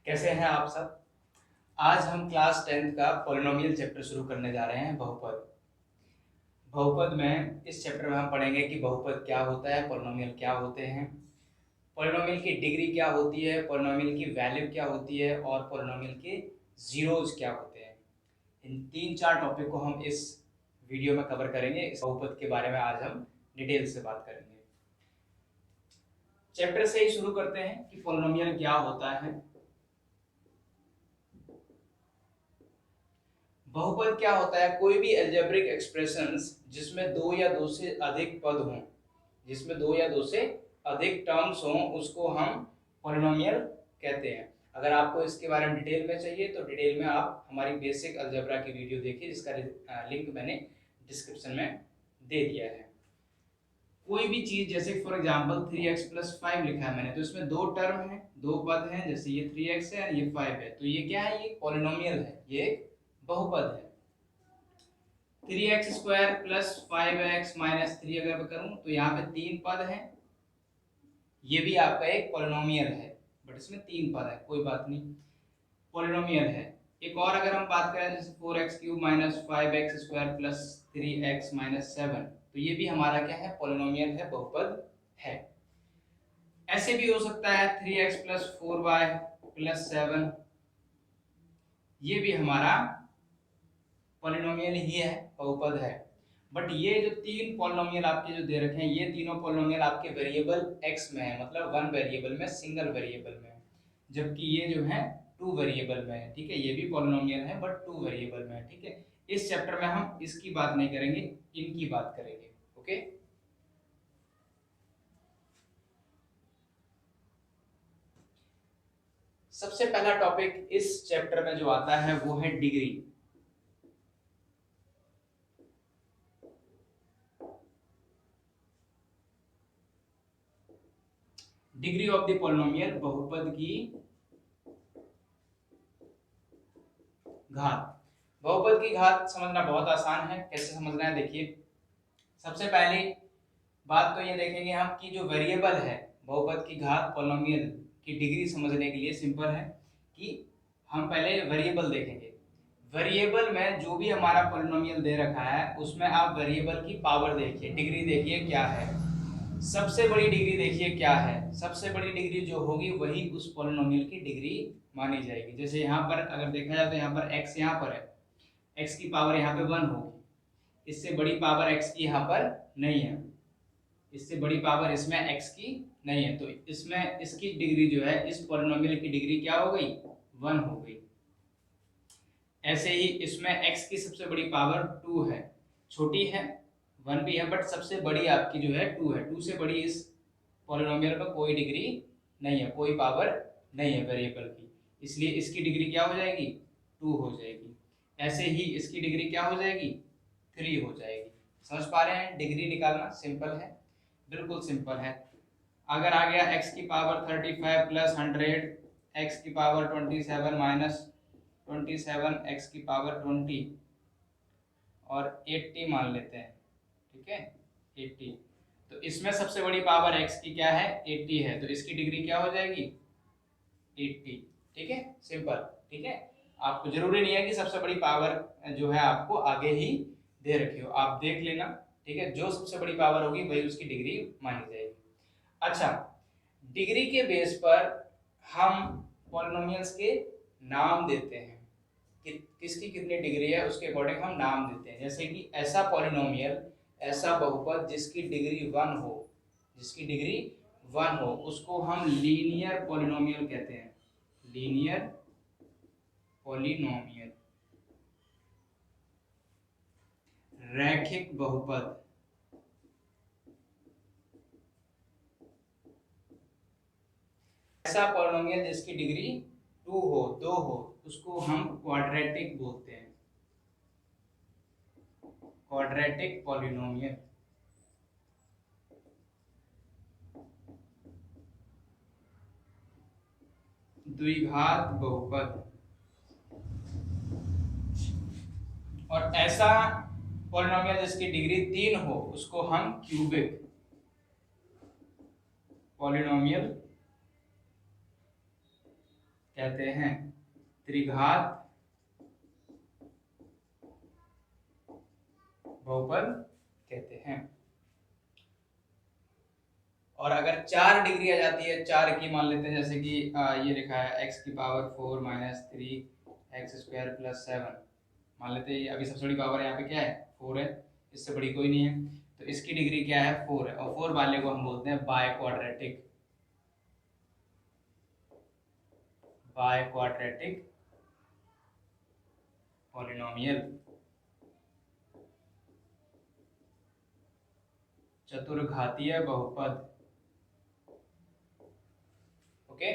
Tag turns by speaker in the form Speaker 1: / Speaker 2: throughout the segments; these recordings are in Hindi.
Speaker 1: कैसे हैं आप सब। आज हम क्लास 10th का पॉलिनोमियल चैप्टर शुरू करने जा रहे हैं, बहुपद। बहुपद में इस चैप्टर में हम पढ़ेंगे कि बहुपद क्या होता है, पॉलिनोमियल क्या होते हैं, पॉलिनोमियल की डिग्री क्या होती है, पॉलिनोमियल की वैल्यू क्या होती है और पॉलिनोमियल के जीरोज क्या होते हैं। इन तीन चार टॉपिक को हम इस वीडियो में कवर करेंगे। इस बहुपद के बारे में आज हम डिटेल से बात करेंगे। चैप्टर से ही शुरू करते हैं कि पॉलिनोमियल क्या होता है। बहुपद क्या होता है? कोई भी अलजेब्रिक एक्सप्रेशंस जिसमें दो या दो से अधिक पद हों, जिसमें दो या दो से अधिक टर्म्स हों, उसको हम पॉलिनोमियल कहते हैं। अगर आपको इसके बारे में डिटेल में चाहिए तो डिटेल में आप हमारी बेसिक अलजेब्रा की वीडियो देखिए, जिसका लिंक मैंने डिस्क्रिप्शन में दे दिया है। कोई भी चीज, जैसे फॉर एग्जांपल 3x + 5 लिखा है मैंने, तो इसमें दो टर्म है, दो पद हैं, जैसे ये 3x है, ये 5 है, तो ये क्या है? ये पॉलिनोमियल है, ये एक बहुपद है। 3x² + 5x - 3 अगर मैं करूं तो यहाँ पे तीन पद हैं, ये भी आपका एक पॉलिनोमियल है, बट इसमें तीन पद है, कोई बात नहीं, पॉलिनोमियल है। एक और अगर हम बात करें, जैसे 4x³ - 5x² + 3x - 7, तो ये भी हमारा क्या है? पॉलिनोमियल है, बहुपद है। ऐसे भी हो सकता है 3x + 4y + 7, ये भी हमारा पॉलिनोमियल ही है, बहुपद है। बट ये जो तीन पॉलिनोमियल आपके जो दे रखे हैं, ये तीनों पॉलिनोमियल आपके वेरिएबल x में है, मतलब वन वेरिएबल में, सिंगल वेरिएबल में, जबकि ये जो है टू वेरिएबल में है। ठीक है, ये भी पॉलिनोमियल है बट टू वेरिएबल में है। ठीक है, इस चैप्टर में हम इसकी बात नहीं करेंगे, इनकी बात करेंगे। ओके, सबसे पहला टॉपिक इस चैप्टर में जो आता है वो है degree. Degree of the polynomial, बहुपद की घात। बहुपद की घात समझना बहुत आसान है। कैसे समझना है? देखिए, सबसे पहले बात तो ये देखेंगे हम कि जो वेरिएबल है, बहुपद की घात पॉलिनोमियल की डिग्री समझने के लिए सिंपल है कि हम पहले वेरिएबल देखेंगे। वेरिएबल में जो भी हमारा पॉलिनोमियल दे रखा है, उसमें आप वेरिएबल की पावर देखिए, डिग्री देखिए क्या है। सबसे बड़ी डिग्री देखिए क्या है। सबसे बड़ी डिग्री जो होगी वही उस पॉलिनोमियल की डिग्री मानी जाएगी। जैसे यहाँ पर अगर देखा जाए तो यहाँ पर x यहाँ पर है, x की पावर यहाँ पे 1 होगी, इससे बड़ी पावर x की यहाँ पर नहीं है, इससे बड़ी पावर इसमें x की नहीं है, तो इसमें इसकी डिग्री जो है, इस पॉलिनोमियल की डिग्री क्या हो गई? 1 हो गई। ऐसे ही इसमें x की सबसे बड़ी पावर 2 है, छोटी है 1 भी है, बट सबसे बड़ी आपकी जो है 2 है। 2 से बड़ी इस पॉलिनोमियल में कोई डिग्री नहीं है, कोई पावर नहीं है वेरिएबल की, इसलिए इसकी डिग्री क्या हो जाएगी? 2 हो जाएगी। ऐसे ही इसकी डिग्री क्या हो जाएगी? 3 हो जाएगी। समझ पा रहे हैं? डिग्री निकालना सिंपल है, बिल्कुल सिंपल है। अगर आ गया x की पावर 35 + 100, x की पावर 27 - 27, x की पावर 20 और 80 मान लेते हैं। ठीक है, 80, तो इसमें सबसे बड़ी पावर x की क्या है? 80 है, तो इसकी डिग्री क्या हो जाएगी? 80। ठीक है, सिंपल। ठीक है, आपको जरूरी नहीं है कि सबसे बड़ी पावर जो है आपको आगे ही दे रखी हो, आप देख लेना। ठीक है, जो सबसे बड़ी पावर होगी वही उसकी डिग्री मानी जाएगी। अच्छा, डिग्री के बेस पर हम पॉलिनोमियल्स के नाम देते हैं कि किसकी कितनी डिग्री है, उसके अकॉर्डिंग हम नाम देते हैं। जैसे कि ऐसा पॉलिनोमियल, ऐसा बहुपद जिसकी डिग्री 1 हो, जिसकी डिग्री 1 हो, उसको हम लीनियर पॉलिनोमियल कहते हैं। लीनियर पॉलिनोमियल, रैखिक बहुपद। ऐसा पॉलिनोमियल जिसकी डिग्री 2 हो, 2 हो, उसको हम क्वाड्रेटिक बोलते हैं, क्वाड्रेटिक पॉलिनोमियल। द्विघात बहुपद। और ऐसा पॉलिनोमियल जिसकी डिग्री 3 हो, उसको हम क्यूबिक पॉलिनोमियल कहते हैं, त्रिघात बहुपद कहते हैं। और अगर 4 डिग्री आ जाती है, 4 की मान लेते हैं, जैसे कि ये लिखा है x की पावर 4 माइनस 3x² प्लस 7, मान लेते हैं अभी सबसे बड़ी पावर यहाँ पे क्या है, 4 है, इससे बड़ी कोई नहीं है, तो इसकी डिग्री क्या है, 4 है, और 4 वाले को हम बोलते हैं बाय क्वाड्रेटिक पॉलिनोमियल, चतुर्घातीय बहुपद। ओके,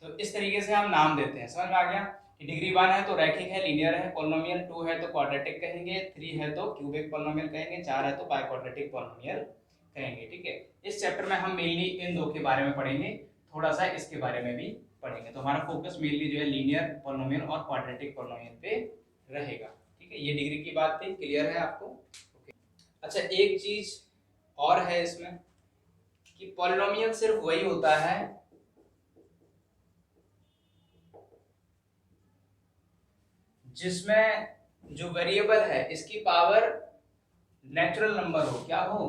Speaker 1: तो इस तरीके से हम नाम देते हैं, समझ में आ गया कि डिग्री 1 है तो रैखिक है, लीनियर है, पॉलिनोमियल, 2 है तो क्वाड्रेटिक कहेंगे, 3 है तो क्यूबिक पॉलिनोमियल कहेंगे, 4 है तो बाय क्वाड्रेटिक पॉलिनोमियल कहेंगे। ठीक है, इस चैप्टर में हम मेनली इन दो के बारे में पढ़ेंगे, थोड़ा सा इसके बारे में भी पढ़ेंगे, तो हमारा फोकस मेनली जो है लीनियर पॉलिनोमियल और क्वाड्रेटिक पॉलिनोमियल पे रहेगा। ठीक है, ये डिग्री की बात थी, क्लियर है आपको? ओके। अच्छा, एक चीज और है इसमें कि पॉलिनोमियल सिर्फ वही होता है जिसमें जो वेरिएबल है इसकी पावर नेचुरल नंबर हो, क्या हो,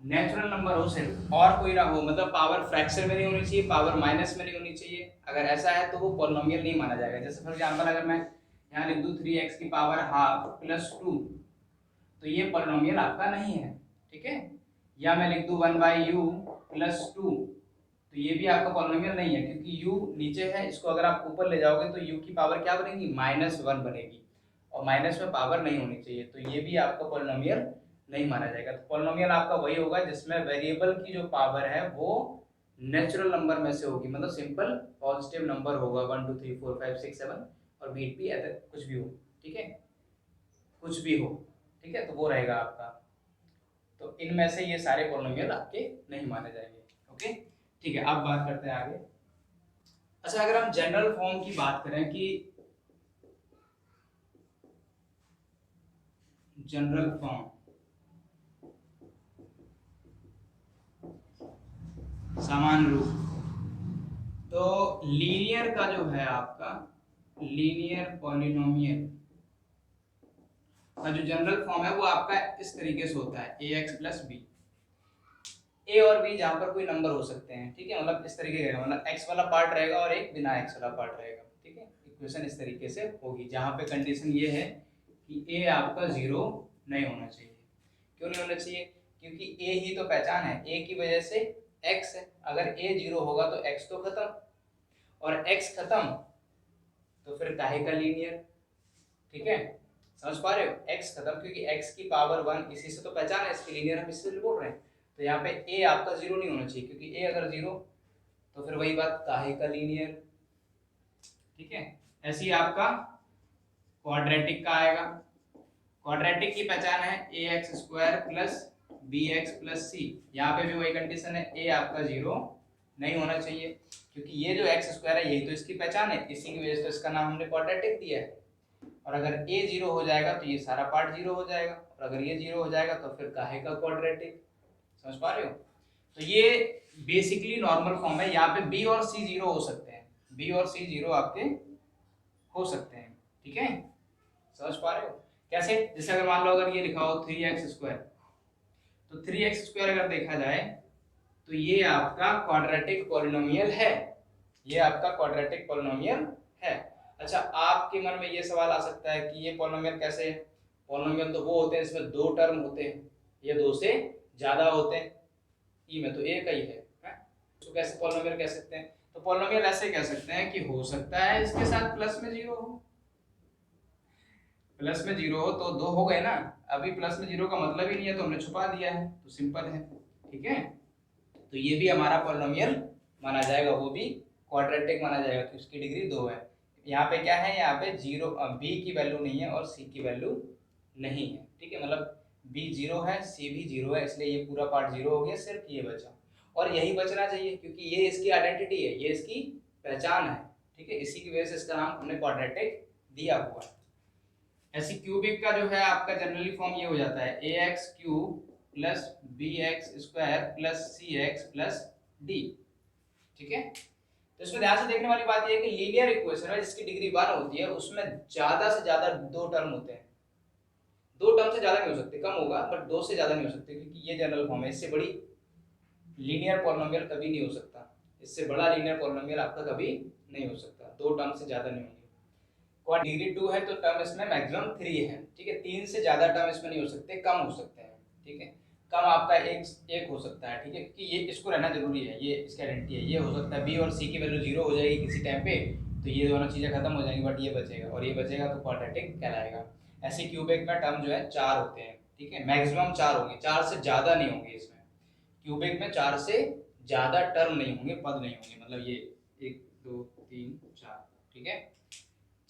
Speaker 1: नेचुरल नंबर हो सिर्फ, और कोई ना हो, मतलब पावर फ्रैक्शन में नहीं होनी चाहिए, पावर माइनस में नहीं होनी चाहिए। अगर ऐसा है तो वो पॉलिनोमियल नहीं माना जाएगा। जैसे फॉर एग्जांपल अगर मैं यहाँ लिख दूं 3x की पावर हाफ प्लस 2, तो ये पॉलिनोमियल आपका नहीं है। ठीक है, या मैं लिख दूं 1/u प्लस 2, तो ये भी आपका पॉलिनोमियल नहीं है, क्योंकि u नीचे है, इसको अगर आप ऊपर ले जाओगे तो u की पावर क्या बनेगी, -1 बनेगी, और माइनस में पावर नहीं होनी चाहिए, तो ये भी आपका पॉलिनोमियल नहीं माना जाएगा। तो पॉलिनोमियल आपका वही होगा जिसमें वेरिएबल की जो पावर है वो नेचुरल नंबर में से होगी, मतलब सिंपल पॉजिटिव नंबर होगा, 1 2 3 4 5 6 7 और बीट भी कुछ भी हो। ठीक है, कुछ भी हो, ठीक है, तो वो रहेगा आपका। तो इनमें से ये सारे पॉलिनोमियल आपके नहीं माने जाएंगे। ओके, ठीक है, अब बात करते हैं आगे। अच्छा, अगर हम जनरल फॉर्म की बात करें कि जनरल फॉर्म, समान रूप, तो लीनियर का जो है आपका लीनियर पॉलिनोमियल का जो जनरल फॉर्म है वो आपका इस तरीके से होता है, ax प्लस बी, ए और बी जहां पर कोई नंबर हो सकते हैं। ठीक है, मतलब इस तरीके का, मतलब x वाला पार्ट रहेगा और एक बिना x वाला पार्ट रहेगा। ठीक है, इक्वेशन इस तरीके से होगी जहां पे कंडीशन ये है कि a आपका 0 नहीं होना चाहिए। क्यों नहीं होना चाहिए? क्योंकि a ही तो पहचान है, a की वजह से x है, अगर a 0 होगा तो x तो खत्म, और x खत्म तो फिर काहे का लीनियर। ठीक है, समझ पा रहे हो, x खत्म, क्योंकि x की पावर 1 इसी से तो पहचान है, इसकी लीनियर हम इससे बोल रहे हैं। तो यहाँ पे a आपका 0 नहीं होना चाहिए, क्योंकि a अगर 0 तो फिर वही बात, काहे का लीनियर। ठीक है, ऐसे ही आपका क्वाड्रेटिक का आएगा। क्वाड्रेटिक की पहचान है ax² plus bx plus c, यहाँ पे भी वही कंडीशन है, a आपका 0 नहीं होना चाहिए, क्योंकि ये जो x² है यही तो इसकी पहचान है, इसी की वजह से इसका नाम हमने क्वाड्रेटिक दिया है। और अगर a 0 हो जाएगा तो ये सारा पार्ट 0 हो जाएगा, और अगर ये 0 हो जाएगा तो फिर काहे का क्वाड्रेटिक। समझ पा रहे हो? तो ये बेसिकली नॉर्मल फॉर्म है, यहाँ पे b और c 0 हो सकते हैं, b और c 0 आपके हो सकते हैं। ठीक है, समझ पा रहे हो कैसे? जैसे अगर मान लो अगर ये लिखा हो 3x², तो 3x² अगर देखा जाए तो ये आपका क्वाड्रेटिक पॉलिनोमियल है, ये आपका क्वाड्रेटिक पॉलिनोमियल है। अच्छा, आपके मन में ये सवाल आ सकता है कि ये पॉलिनोमियल कैसे है? पॉलिनोमियल तो वो होते हैं इसमें 2 टर्म होते हैं, ये 2 से ज्यादा होते हैं, ई में तो एक ही है, तो कैसे पॉलिनोमियल कह सकते हैं? तो पॉलिनोमियल ऐसे कह सकते हैं कि हो सकता है इसके साथ प्लस में 0 हो, प्लस में 0 हो तो 2 हो गए ना, अभी प्लस में 0 का मतलब ही नहीं है तो हमने छुपा दिया है, तो सिंपल है। ठीक है, तो ये भी हमारा पॉलिनोमियल माना जाएगा, वो भी क्वाड्रेटिक माना जाएगा, तो इसकी डिग्री 2 है। यहाँ पे क्या है, यहाँ पे 0 b की वैल्यू नहीं है और c की वैल्यू नहीं है। ठीक है, मतलब b 0 है, c भी 0 है, इसलिए ये पूरा पार्ट 0 हो गया, सिर्फ ये बचा, और यही बचना चाहिए क्योंकि ये इसकी आइडेंटिटी है, ये इसकी पहचान है। ठीक है, इसी की वजह से इसका नाम हमने क्वाड्रेटिक दिया हुआ है। ऐसी क्यूबिक का जो है आपका जनरली फॉर्म ये हो जाता है ax³ plus bx² plus cx plus d। ठीक है। तो इसमें ध्यान से देखने वाली बात यह है कि लीनियर इक्वेशन है जिसकी डिग्री 1 होती है उसमें ज्यादा से ज्यादा 2 टर्म होते हैं। 2 टर्म से ज्यादा नहीं हो सकते, कम होगा बट 2 से ज्यादा नहीं हो सकते, क्योंकि ये जनरल फॉर्म है। इससे बड़ी लीनियर पॉलिनोमियल कभी नहीं हो सकता, इससे बड़ा लीनियर पॉलिनोमियल आपका कभी नहीं हो सकता, 2 टर्म से ज्यादा नहीं होंगे। डिग्री 2 है तो टर्म इसमें मैक्सिमम 3 है, ठीक है। 3 से ज्यादा टर्म इसमें नहीं हो सकते, कम हो सकते हैं, ठीक है। कम आपका एक हो सकता है, ठीक है, क्योंकि ये इसको रहना जरूरी है, ये इसकी गारंटी है। ये हो सकता है बी और सी की वैल्यू 0 हो जाएगी किसी टाइम पे, तो ये दोनों चीजें खत्म हो जाएंगी, बट ये बचेगा, और ये बचेगा तो क्वाड्रेटिक कहलाएगा। ऐसे क्यूबिक में टर्म जो है 4 होते हैं, ठीक है, मैक्सिमम 4 होंगे, 4 से ज्यादा नहीं होंगे। इसमें क्यूबिक में 4 से ज्यादा टर्म नहीं होंगे, पद नहीं होंगे, मतलब ये 1 2 3 4, ठीक है।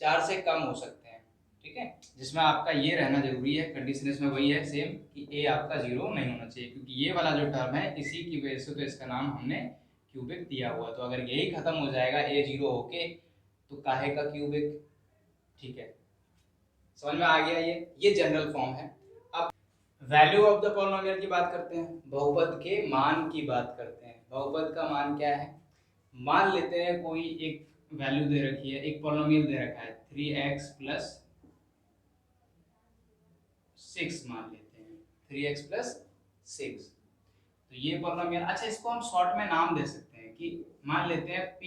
Speaker 1: 4 से कम हो सकते हैं, ठीक है, जिसमें आपका ये रहना जरूरी है। कंडीशन इसमें वही है सेम कि ए आपका 0 नहीं होना चाहिए, क्योंकि ये वाला जो टर्म है इसी की वजह से तो इसका नाम हमने क्यूबिक दिया हुआ। तो अगर यही खत्म हो जाएगा ए 0 होके, तो काहे का क्यूबिक, ठीक है। समझ में आ गया? ये जनरल फॉर्म है। अब वैल्यू ऑफ द पॉलिनोमियल की बात करते हैं, बहुपद के मान की बात करते हैं। बहुपद का मान क्या है? मान लेते हैं कोई एक वैल्यू दे रखी है, एक पॉलिनोमियल दे रखा है 3x प्लस 6 मान लेते हैं, 3x प्लस 6। तो ये पॉलिनोमियल, अच्छा इसको हम शॉर्ट में नाम दे सकते हैं कि मान लेते हैं p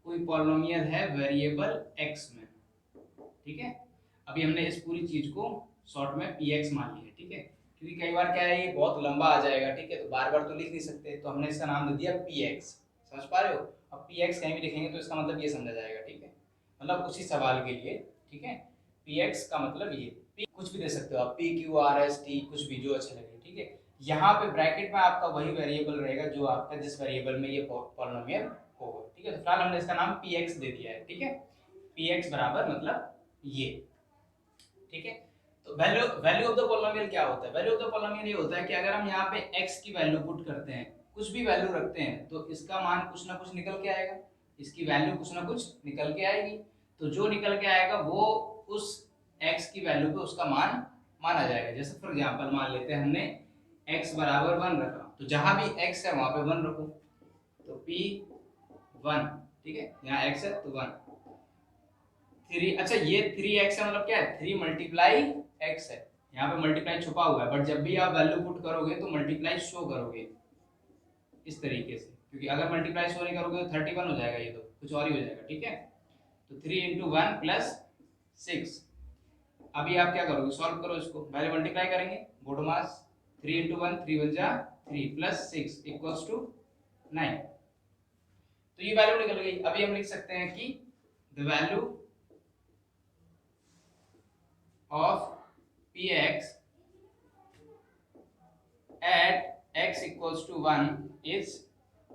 Speaker 1: कोई पॉलिनोमियल है वेरिएबल x में, ठीक है। अभी हमने इस पूरी चीज को शॉर्ट में px मान लिया, ठीक है, क्योंकि कई बार क्या है ये बहुत लंबा आ जाएगा, ठीक है, तो बार बार तो लिख नहीं सकते, तो हमने इसका नाम दे दिया px। समझ पा रहे हो? अब px कहीं भी लिखेंगे तो इसका मतलब ये समझा जाएगा, ठीक है, मतलब उसी सवाल के लिए, ठीक है। px का मतलब ये p कुछ भी दे सकते हो आप, p q r s t कुछ भी जो अच्छा लगे, ठीक है। यहाँ पे ब्रैकेट में आपका वही वेरिएबल रहेगा जो आपका जिस वेरिएबल में ये पॉलिनोमियल होगा, ठीक है। तो फिलहाल हमने इसका नाम px दे दिया है, ठीक है। px बराबर मतलब ये, ठीक है। तो value value of the polynomial क्या होता है? वैल्यू ऑफ द पॉलिनोमियल ये होता है कि अगर हम यहाँ पे x की वैल्यू पुट करते हैं, कुछ भी वैल्यू रखते हैं, तो इसका मान कुछ ना कुछ निकल के आएगा, इसकी वैल्यू कुछ ना कुछ निकल के आएगी। तो जो निकल के आएगा वो उस x की वैल्यू पे उसका मान माना जाएगा। जैसे फॉर एग्जांपल मान लेते हैं हमने x बराबर 1 रखा, तो जहां भी x है वहां पे 1 रखो, तो p 1, ठीक है, यहाँ x है तो 1 3। अच्छा ये 3x है मतलब क्या है? 3 मल्टीप्लाई x है, यहाँ पे मल्टीप्लाई छुपा हुआ है, बट जब भी आप वैल्यू पुट करोगे तो मल्टीप्लाई शो करोगे इस तरीके से, क्योंकि अगर मल्टीप्लाई शो नहीं करोगे तो 31 हो जाएगा, ये तो कुछ और ही हो जाएगा, ठीक है। तो 3 इंटू 1 प्लस 6। अभी आप क्या करोगे? सॉल्व करो इसको, पहले मल्टीप्लाई करेंगे, बोडोमास 3 इंटू 1 3 1 जा 3 प्लस 6 इक्वल्स टू 9। तो ये वैल्यू निकल गई। अभी हम लिख सकते हैं कि the value of px at x equals to 1 is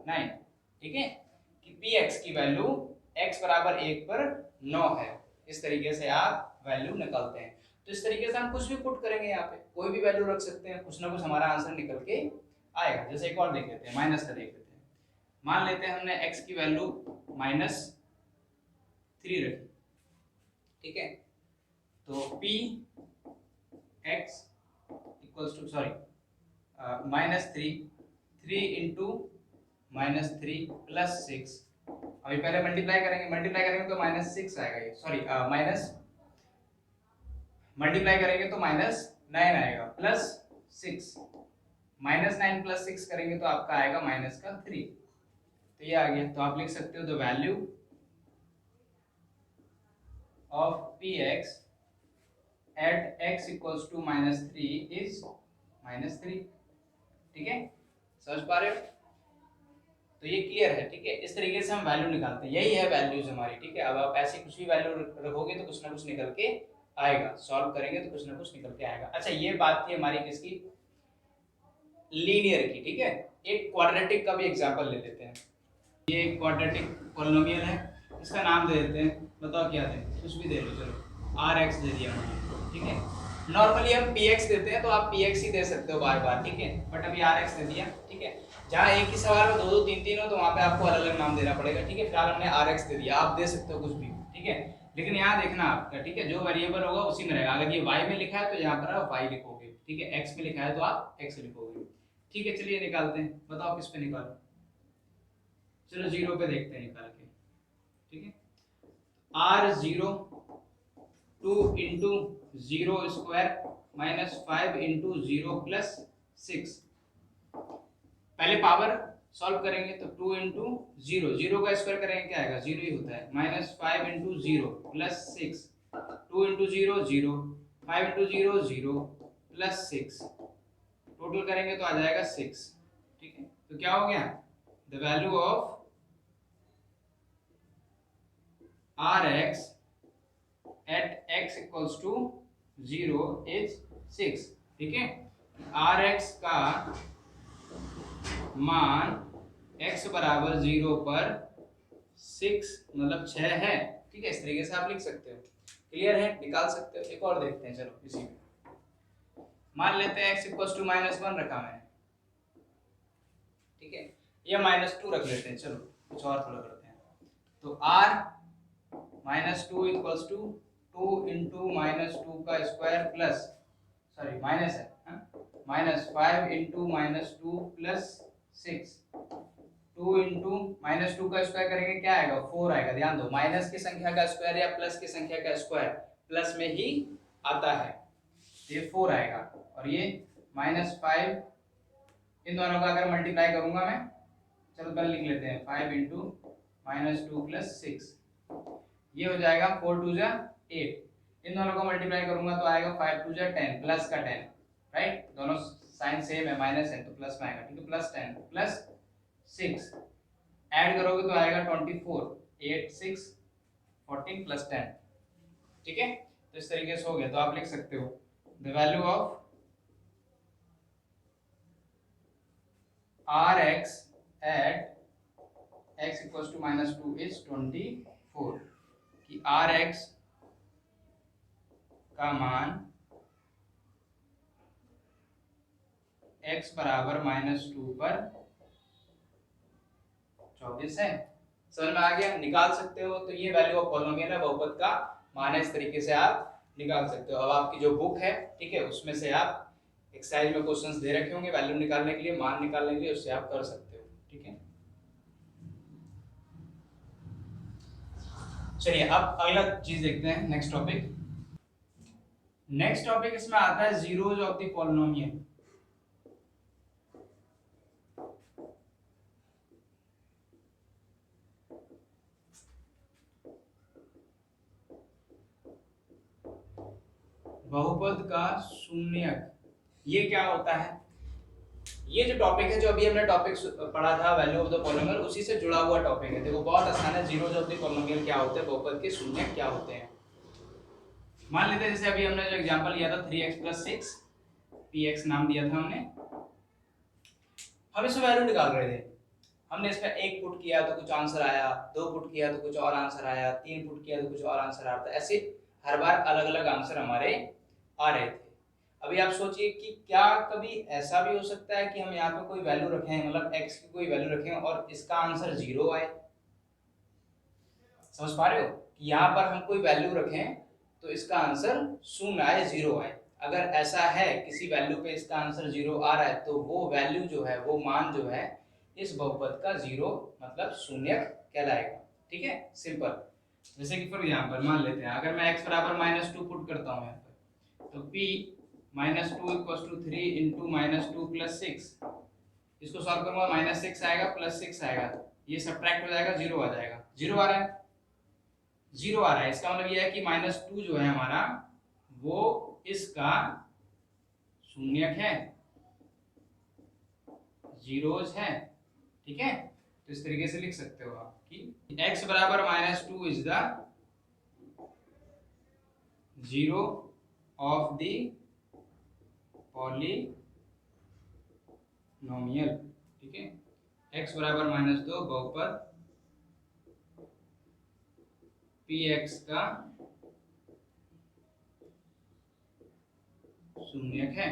Speaker 1: 9, ठीक है, कि px की वैल्यू x बराबर 1 पर 9 है। इस तरीके से आप वैल्यू निकालते हैं। तो इस तरीके से हम कुछ भी पुट करेंगे, यहाँ पे कोई भी वैल्यू रख सकते हैं, कुछ ना कुछ हमारा आंसर निकल के आएगा। जैसे एक और देख लेते हैं, माइनस का देख लेते हैं। मान लेते हैं हमने x की वैल्यू -3 रखी, ठीक है, तो p x equals to sorry -3 into -3 plus 6। अभी पहले मल्टीप्लाई करेंगे तो -6 आएगा, ये सॉरी माइनस मल्टीप्लाई करेंगे तो -9 आएगा प्लस 6, -9 प्लस 6 करेंगे तो आपका आएगा -3। तो ये आ गया। तो आप लिख सकते हो the value of px at x equals to -3 is -3, ठीक है, समझ पा रहे हो? तो ये क्लियर है, ठीक है। इस तरीके से हम वैल्यू निकालते हैं, यही है वैल्यूज हमारी, ठीक है। अब आप ऐसे कुछ भी वैल्यू रखोगे तो कुछ ना कुछ निकल के आएगा, सॉल्व करेंगे तो कुछ ना कुछ निकल के आएगा। अच्छा ये बात थी हमारी किसकी? लीनियर की, ठीक है। एक क्वाड्रेटिक का भी एग्जांपल ले लेते हैं। ये एक क्वाड्रेटिक पॉलिनोमियल है, इसका नाम दे देते हैं, बताओ क्या दें? कुछ भी दे लो, चलो rx दे दिया मैंने, ठीक है। नॉर्मली हम px देते हैं तो आप px ही दे सकते हो बार बार, ठीक है, बट अभी rx दे दिया, ठीक है। जहाँ एक ही सवाल में 2 2 3 3 हो तो वहाँ पे आपको अलग अलग नाम देना पड़ेगा, ठीक है। फिलहाल हमने rx दे दिया, आप दे सकते हो कुछ भी, ठीक है, लेकिन यहाँ देखना आपका, ठीक है, जो वेरिएबल होगा उसी में रहेगा। अगर ये y में लिखा है तो यहाँ पर आप y लिखोगे, ठीक है, x में लिखा है तो आप x लिखोगे, ठीक है। चलिए निकालते हैं, बताओ किस पे निकालो? चलो 0 पे देखते हैं निकाल के, ठीक है। R0 2 into 0 square minus 5 into 0 plus 6। पहले पावर सॉल्व करेंगे तो 2 इंटू 0 का स्क्वायर करेंगे क्या आएगा, 0 ही होता है, minus 5 into 0 plus 6, 2 into 0 0, 5 into 0 0 plus 6, total करेंगे तो आ जाएगा 6, ठीक है। तो क्या हो गया, the value of R X at x equals to 0 is 6, ठीक है। आर एक्स का मान x बराबर 0 पर 6 मतलब 6 है, ठीक है। इस तरीके से आप लिख सकते हो, क्लियर है, निकाल सकते हो। एक और देखते हैं, चलो इसी में मान लेते हैं x इक्वल्स टू -1 रखा मैंने, ठीक है, या -2 रख लेते हैं, चलो कुछ और थोड़ा करते हैं। तो r -2 इक्वल्स टू 2 इंटू -2 का स्क्वायर प्लस, सॉरी माइनस है, -5 इंटू -2 प्लस 6, 2 इंटू -2 का स्क्वायर करेंगे क्या आएगा, 4 आएगा। ध्यान दो, माइनस की संख्या का स्क्वायर या प्लस की संख्या का स्क्वायर प्लस में ही आता है, ये 4 आएगा। और ये -5, इन दोनों का अगर मल्टीप्लाई करूंगा मैं, चलो पहले लिख लेते हैं, 5 इंटू -2 प्लस 6, ये हो जाएगा 4 2 जा 8, इन दोनों को मल्टीप्लाई करूंगा तो आएगा 5 2 जा 10, प्लस का 10, राइट, दोनों साइन सेम है, माइनस है तो प्लस में आएगा, ठीक है। प्लस 10 प्लस 6 ऐड करोगे तो आएगा 24, 8 6 14 प्लस 10, ठीक है। तो इस तरीके से हो गया, तो आप लिख सकते हो the value of R X at x equals to -2 is 24, कि आर एक्स का मान x बराबर -2 पर 24 है। समझ में आ गया, निकाल सकते हो। तो ये वैल्यू ऑफ पॉलिनोमियल है, बहुपद का मान है, इस तरीके से आप निकाल सकते हो। अब आपकी जो बुक है, ठीक है, उसमें से आप एक्सरसाइज में क्वेश्चंस दे रखे होंगे वैल्यू निकालने के लिए, मान निकालने के लिए, उससे आप कर सकते हो, ठीक है। चलिए अब अगला चीज देखते हैं, नेक्स्ट टॉपिक। नेक्स्ट टॉपिक इसमें आता है जीरोज ऑफ द पॉलिनोमियल। बहुपद का शून्यक, ये क्या होता है, ये जो टॉपिक है, जो अभी हमने टॉपिक पढ़ा था वैल्यू ऑफ द पॉलिनोमियल, उसी से जुड़ा हुआ टॉपिक है। देखो बहुत आसान है, जीरोज ऑफ द पॉलिनोमियल क्या होते हैं, बहुपद के शून्यक क्या होते हैं। मान लेते हैं जैसे अभी हमने जो एग्जांपल लिया था 3x + 6, px नाम दिया था हमने, हम इसमें वैल्यू निकाल रहे थे। हमने इसमें 1 पुट किया तो कुछ आंसर आया, 2 पुट किया तो कुछ और आंसर आया, 3 पुट किया तो कुछ और आंसर आता, ऐसे हर बार अलग अलग आंसर हमारे आ रहे थे। अभी आप सोचिए कि क्या कभी ऐसा भी हो सकता है कि हम यहाँ पे कोई वैल्यू रखें, मतलब x की कोई वैल्यू रखें और इसका आंसर 0 आए। समझ पा रहे हो कि यहाँ पर हम कोई वैल्यू रखें तो इसका आंसर 0 आए, 0 आए। अगर ऐसा है किसी वैल्यू पे इसका आंसर 0 आ रहा है तो वो वैल्यू जो है, वो मान जो है, इस बहुपद का 0 मतलब शून्यक कहलाएगा, ठीक है, सिंपल। जैसे कि फॉर एग्जांपल मान लेते हैं, अगर मैं x बराबर -2 पुट करता हूँ यहाँ पर, तो p -2 equals to 3 into -2 plus 6, इसको सॉल्व करूंगा, -6 आएगा प्लस 6 आएगा, ये सब्ट्रैक्ट हो जाएगा, 0 आ जाएगा, 0 आ रहा है, 0 आ रहा है, इसका मतलब ये है कि -2 जो है हमारा, वो इसका शून्यक है, जीरोज है, ठीक है। तो इस तरीके से लिख सकते हो आप कि x बराबर -2 is the zero of the polynomial, ठीक है। x बराबर -2 बहुपद px का शून्यक है,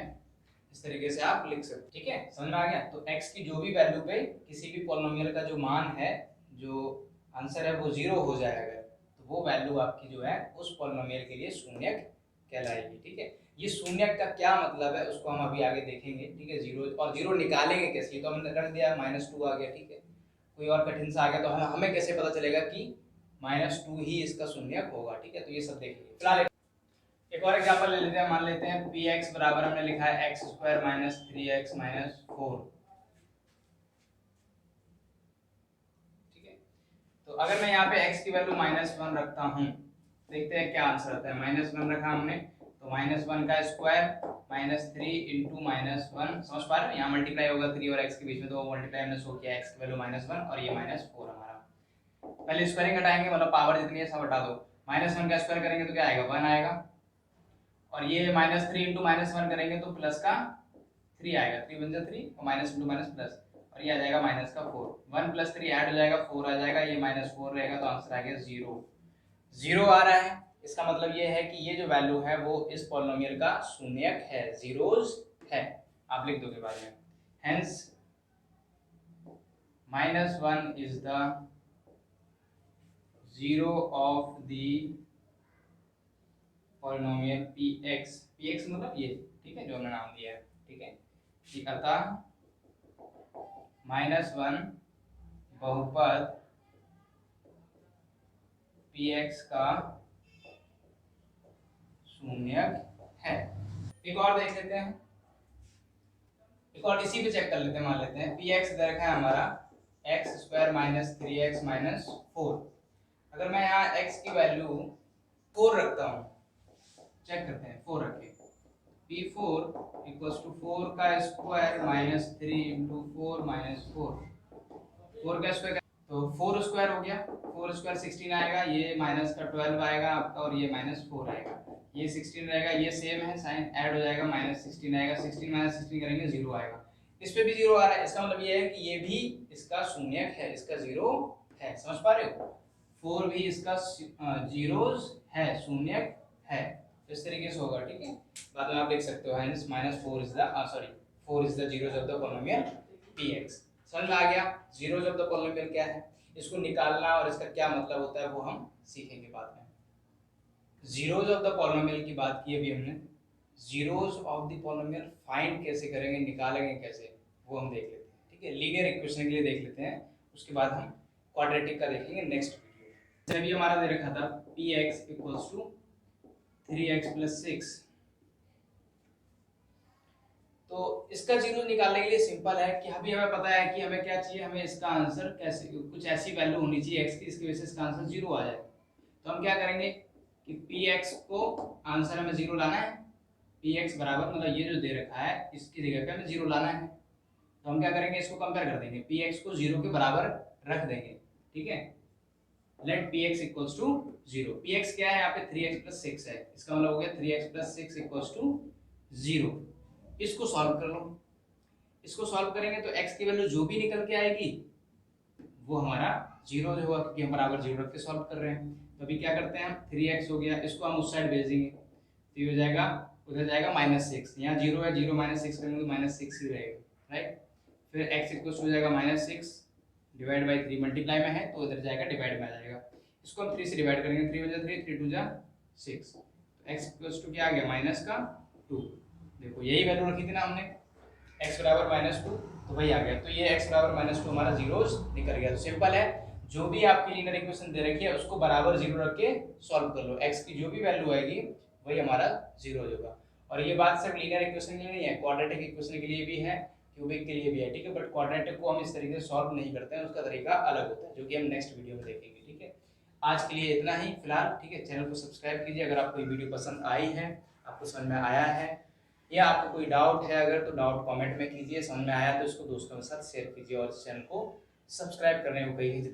Speaker 1: इस तरीके से आप लिख सकते, ठीक है, समझ में आ गया। तो x की जो भी वैल्यू पे किसी भी पॉलिनोमियल का जो मान है, जो आंसर है, वो 0 हो जाएगा, तो वो वैल्यू आपकी जो है उस पॉलिनोमियल के लिए शून्यक कहलाएगी, ठीक है। ये शून्यक का क्या मतलब है उसको हम अभी आगे देखेंगे, ठीक है। 0 और 0 निकालेंगे कैसे, तो हमने रख दिया, -2 आ गया, ठीक है। कोई और कठिन सा आ गया तो हमें कैसे पता चलेगा कि -2 ही इसका शून्यक होगा। ठीक है, तो ये सब देखेंगे। फिलहाल एक और एग्जांपल ले लेते हैं। मान लेते हैं px बराबर हमने लिखा है x² - 3x - 4। ठीक है, तो अगर मैं यहाँ पे x की वैल्यू -1 रखता हूँ, देखते हैं क्या आंसर आता है। -1 रखा हमने तो -1 का स्क्वायर -3 इंटू -1, समझ पा रहे हो, यहाँ मल्टीप्लाई होगा 3 और x के बीच में, तो मल्टीप्लाई हमने शो किया x की वैल्यू -1 और ये -4 हमारा। पहले स्क्वायरिंग हटाएंगे, मतलब पावर जितनी है सब हटा दो। -1 का स्क्वायर करेंगे तो क्या आएगा, 1 आएगा, और ये -3 इंटू -1 करेंगे तो प्लस का 3 आएगा, 3 × 3 और माइनस इंटू माइनस प्लस, और ये आ जाएगा माइनस का 4। 1 + 3 ऐड हो जाएगा, 4 आ जाएगा, ये -4 रहेगा, तो आंसर आ गया 0। 0 आ रहा है, इसका मतलब ये है कि ये जो वैल्यू है वो इस पॉलिनोमियल का शून्यक है, जीरोस है। आप लिख दोगे बाद में, hence -1 is the zero of the polynomial px। px मतलब ये, ठीक है, जो हमने नाम दिया है। ठीक है, कि अतः -1 बहुपद px का शून्यक है। एक और देख लेते हैं, एक और इसी पे चेक कर लेते हैं। मान लेते हैं px इधर रखा है हमारा x² - 3x - 4। अगर मैं यहाँ x की वैल्यू 4 रखता हूँ, चेक करते हैं, 4 रखें, p4 = 4 का स्क्वायर -3 इंटू 4 -4, 4 का स्क्वायर तो 4 स्क्वायर हो गया, 4 स्क्वायर 16 आएगा, ये माइनस का 12 आएगा आपका, और ये -4 आएगा, ये 16 रहेगा, ये सेम है, साइन ऐड हो जाएगा, -16 आएगा, 16 - 16 करेंगे 0 आएगा। इस पे भी 0 आ रहा है, इसका मतलब ये है कि ये भी इसका शून्यक है, इसका 0 है। समझ पा रहे हो, 4 भी इसका जीरोस है, शून्यक है, इस तरीके से होगा। ठीक है, बाद में आप देख सकते हो, hence -4 is the four is the zeros of the polynomial px। समझ में आ गया जीरोस ऑफ द पॉलिनोमियल क्या है, इसको निकालना और इसका क्या मतलब होता है वो हम सीखेंगे बाद में। जीरोस ऑफ द पॉलिनोमियल की बात की अभी हमने, zeros of the polynomial find कैसे करेंगे, निकालेंगे कैसे, वो हम देख लेते हैं। ठीक है, लीनियर इक्वेशन के लिए देख लेते हैं, उसके बाद हम क्वाड्रेटिक का देखेंगे नेक्स्ट वीडियो। जैसे अभी हमारा दे रखा था px = 3x + 6, तो इसका जीरो निकालने के लिए सिंपल है कि अभी हमें पता है कि हमें क्या चाहिए, हमें इसका आंसर कैसे, कुछ ऐसी वैल्यू होनी चाहिए x की, इसकी वजह से इसका आंसर 0 आ जाए। तो हम क्या करेंगे कि px को आंसर हमें 0 लाना है, px बराबर मतलब ये जो दे रखा है इसकी जगह पे हमें 0 लाना है। तो हम क्या करेंगे, इसको कंपेयर कर देंगे, px को 0 के बराबर रख देंगे। ठीक है, लेट px = 0। px क्या है, यहाँ पे 3x + 6 है, इसका मतलब हो गया 3x + 6 = 0। इसको सॉल्व कर लो, इसको सॉल्व करेंगे तो x की वैल्यू जो भी निकल के आएगी वो हमारा 0 होगा, क्योंकि हम बराबर 0 रख के सॉल्व कर रहे हैं। तो अभी क्या करते हैं हम, 3x हो गया, इसको हम उस साइड भेज देंगे, तो ये हो जाएगा, उधर जाएगा -6, यहाँ 0 है, 0 - 6 करेंगे तो -6 ही रहेगा, राइट। फिर x = हो जाएगा -6 डिवाइड बाई 3, मल्टीप्लाई में है तो इधर जाएगा, डिवाइड में आ जाएगा। इसको हम 3 से डिवाइड करेंगे, 3 × 3 3 × 2 6, तो x = क्या आ गया, -2। देखो यही वैल्यू रखी थी ना हमने, x बराबर -2, तो वही आ गया। तो ये x बराबर -2 हमारा जीरोस निकल गया। तो सिंपल है, जो भी आपकी लीनियर इक्वेशन दे रखी है उसको बराबर 0 रख के सॉल्व कर लो, x की जो भी वैल्यू आएगी वही हमारा 0 होगा। और ये बात सिर्फ लीनियर इक्वेशन के लिए नहीं है, क्वाड्रेटिक इक्वेशन के लिए भी है, क्यूबिक के लिए भी है। ठीक है, बट क्वाड्रेटिक को हम इस तरीके से सॉल्व नहीं करते हैं, उसका तरीका अलग होता है, जो कि हम नेक्स्ट वीडियो में देखेंगे। ठीक है, आज के लिए इतना ही फिलहाल। ठीक है, चैनल को सब्सक्राइब कीजिए अगर आपको ये वीडियो पसंद आई है, आपको समझ में आया है, या आपको कोई डाउट है अगर, तो डाउट कमेंट में कीजिए, समझ में आया तो इसको दोस्तों के साथ शेयर कीजिए, और इस चैनल को सब्सक्राइब करने को कहिए।